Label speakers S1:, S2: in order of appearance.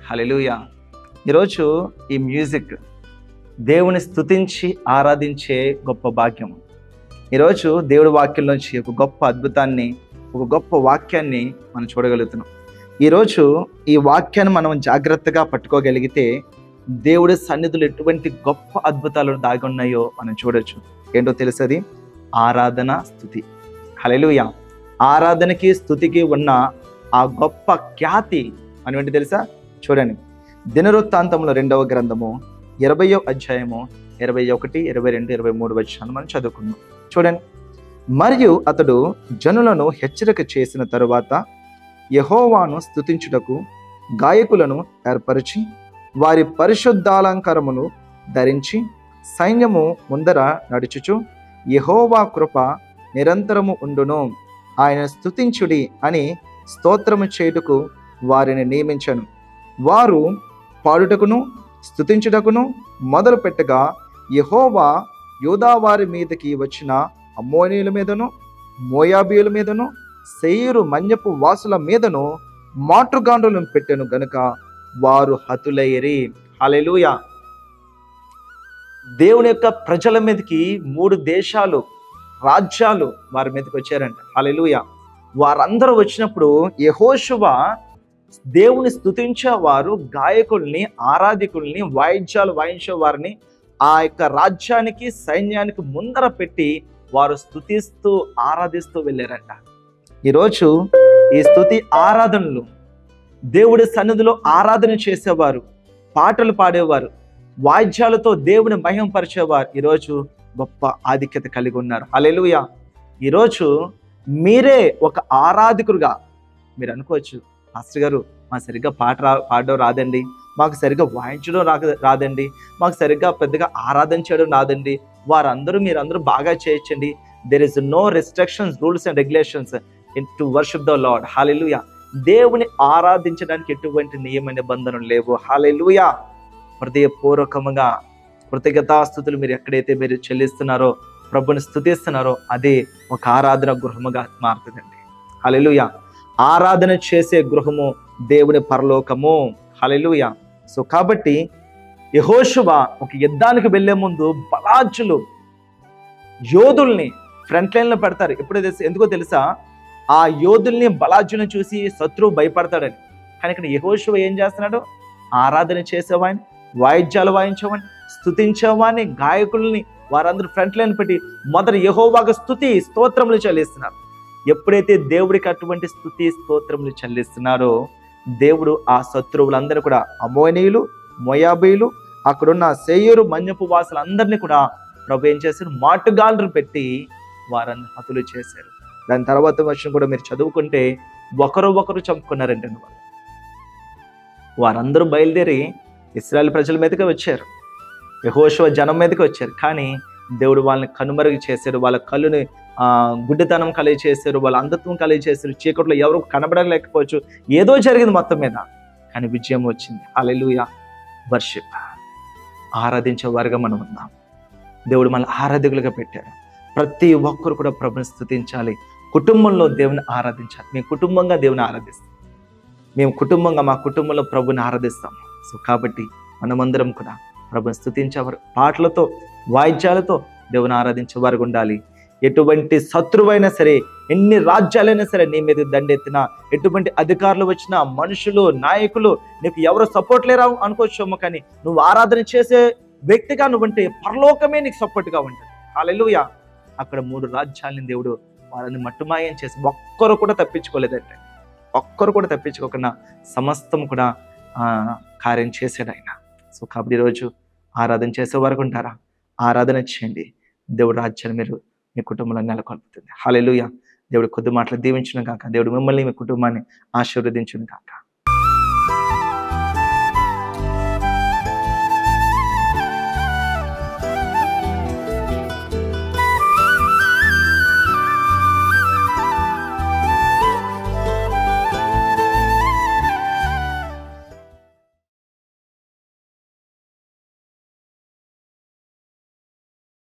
S1: హల్లెలూయా. ఈరోజు ఈ మ్యూజిక్ దేవుని స్తుతించి ఆరాధించే గొప్ప భాగ్యం. ఈరోజు దేవుడి వాక్యం నుంచి ఒక గొప్ప అద్భుతాన్ని, ఒక గొప్ప వాక్యాన్ని మనం చూడగలుగుతున్నాం. ఈరోజు ఈ వాక్యాన్ని మనం జాగ్రత్తగా పట్టుకోగలిగితే దేవుడి సన్నిధిలో ఎటువంటి గొప్ప అద్భుతాలు దాగి ఉన్నాయో మనం చూడొచ్చు. ఏంటో తెలుసది? ఆరాధన, స్తుతి. హల్లెలూయా. ఆరాధనకి స్తుతికి ఉన్న ఆ గొప్ప ఖ్యాతి మనం ఏంటి తెలుసా? చూడండి, దినవృత్తాంతంలో 2వ గ్రంథము 20వ అధ్యాయము 21, 22, 23 వచనాలు మనం చదువుకున్నాం. చూడండి, మరియు అతడు జనులను హెచ్చరిక చేసిన తరువాత యెహోవాను స్తుతించుటకు గాయకులను ఏర్పరిచి వారి పరిశుద్ధాలంకారమును ధరించి సైన్యము ముందర నడుచుచు యెహోవా కృప నిరంతరము ఉండును, ఆయన స్తుతించుడి అని స్తోత్రము చేయుటకు వారిని నియమించను. వారు పాడుటకును స్తుతించుటకును మొదలు పెట్టగా యెహోవా యూదా వారి మీదకి వచ్చిన అమ్మోనీయుల మీదను మోయాబీయుల మీదను శేయీరు మన్యపు వాసుల మీదను మాటుగాండ్రులను పెట్టెను గనుక వారు హతులైరి. హల్లెలూయా. దేవుని యొక్క ప్రజల మీదకి 3 దేశాలు, రాజ్యాలు వారి మీదకి వచ్చారంట. హల్లెలూయా. వారందరూ వచ్చినప్పుడు యెహోషువ దేవుని స్తుతించేవారు, గాయకుల్ని, ఆరాధికుల్ని, వాయిద్యాలు వాయించే వారిని ఆ యొక్క రాజ్యానికి, సైన్యానికి ముందర పెట్టి వారు స్తుతిస్తూ ఆరాధిస్తూ వెళ్ళారంట. ఈరోజు ఈ స్తుతి ఆరాధనలు, దేవుడి సన్నిధిలో ఆరాధన చేసేవారు, పాటలు పాడేవారు, వాయిద్యాలతో దేవుని మహిమపరిచేవారు ఈరోజు గొప్ప ఆధిక్యత కలిగి ఉన్నారు. హల్లెలూయా. ఈరోజు మీరే ఒక ఆరాధికులుగా మీరు అనుకోవచ్చు, మాస్టర్ గారు మాకు సరిగ్గా పాడడం రాదండి, మాకు సరిగ్గా వాయించడం రాదండి, మాకు సరిగ్గా పెద్దగా ఆరాధన చేయడం రాదండి. మీరందరూ బాగా చేయొచ్చండి. There is no restrictions, rules and regulations to worship the lord. Hallelujah. దేవుని ఆరాధించడానికి ఎటువంటి నియమ నిబంధనలు లేవు. హల్లెలూయా. హృదయపూర్వకముగా కృతజ్ఞతాస్తుతులు మీరు ఎక్కడైతే మీరు చెల్లిస్తున్నారో, ప్రభుని స్తుతిస్తున్నారో, అదే ఒక ఆరాధన గృహముగా మారుతుందండి. హల్లెలూయా. ఆరాధన చేసే గృహము దేవుని పరలోకము. హల్లెలూయా. సో కాబట్టి యెహోషువ ఒక యుద్ధానికి వెళ్లే ముందు బలాఢ్యులు, యోధుల్ని ఫ్రంట్ లైన్ లో పెడతారు. ఎందుకో తెలుసా? ఆ యోధుల్ని, బలాఢ్యులను చూసి శత్రువు భయపడతాడని. కానీ ఇక్కడ యెహోషువ ఏం చేస్తున్నాడు? ఆరాధన చేసేవాడిని, వాయిద్యాలు వాయించేవాడిని, స్తుతించేవాడిని, గాయకుల్ని వారందరూ ఫ్రంట్ లైన్ పెట్టి మొదటి యెహోవాకు స్తుతి స్తోత్రములు చెల్లిస్తున్నారు. ఎప్పుడైతే దేవుడికి అటువంటి స్తుతి స్తోత్రములు చెల్లిస్తున్నారో, దేవుడు ఆ శత్రువులందరూ కూడా, అమ్మోనీయులు, మోయాబీయులు, అక్కడున్న శేయీరు మన్యపు వాసులందరినీ కూడా ప్రభు ఏం చేశారు? మాటుగాండ్రు పెట్టి వారందరూ హతులు చేశారు. దాని తర్వాత వర్షం కూడా మీరు చదువుకుంటే ఒకరు చంపుకున్నారంటే వారందరూ బయలుదేరి ఇశ్రాయేలు ప్రజల మీదకి వచ్చారు, యెహోషువ జనం మీదకి వచ్చారు. కానీ దేవుడు వాళ్ళని కనుమరుగు చేశారు, వాళ్ళ కళ్ళుని గుడ్డితనం కలిగి చేశారు, వాళ్ళ అంధత్వం కలిగి చేశారు. చీకట్లో ఎవరు కనబడలేకపోవచ్చు, ఏదో జరిగింది మొత్తం మీద, కానీ విజయం వచ్చింది. హల్లెలూయా. వర్షిప్, ఆరాధించే వారుగా మనం ఉన్నాం. దేవుడు మనల్ని ఆరాధకులుగా పెట్టారు. ప్రతి ఒక్కరు కూడా ప్రభుని స్తుతించాలి, కుటుంబంలో దేవుని ఆరాధించాలి. మేము కుటుంబంగా దేవుని ఆరాధిస్తాం, మేము కుటుంబంగా మా కుటుంబంలో ప్రభుని ఆరాధిస్తాం. సో కాబట్టి మనమందరం కూడా ప్రభుని స్తుతించేవారు, పాటలతో, వాయిద్యాలతో దేవుని ఆరాధించే వారు ఉండాలి. ఎటువంటి శత్రువైనా సరే, ఎన్ని రాజ్యాలైనా సరే నీ మీద దండెత్తినా, ఎటువంటి అధికారులు వచ్చినా, మనుషులు, నాయకులు, నీకు ఎవరు సపోర్ట్ లేరా అనుకోవచ్చేమో, కానీ నువ్వు ఆరాధన చేసే వ్యక్తిగా నువ్వుంటే పరలోకమే నీకు సపోర్ట్గా ఉంటుంది. హల్లెలూయా. అక్కడ 3 రాజ్యాలని దేవుడు వాళ్ళని మట్టుమాయం చేసి ఒక్కరు కూడా తప్పించుకోలేదంటే, ఒక్కరు కూడా తప్పించుకోకుండా సమస్తం కూడా కార్యం చేశాడు ఆయన. సో కాబట్టి ఈరోజు ఆరాధన చేసే వరకు ఉంటారా? ఆరాధన చేయండి, దేవుడు రాజ్యాన్ని మీరు మీ కుటుంబంలో నెలకొల్పుతుంది. హల్లెలూయా. దేవుడు కొద్ది మాటలు దీవించును కాక, దేవుడు మిమ్మల్ని, మీ కుటుంబాన్ని ఆశీర్వదించును కాక.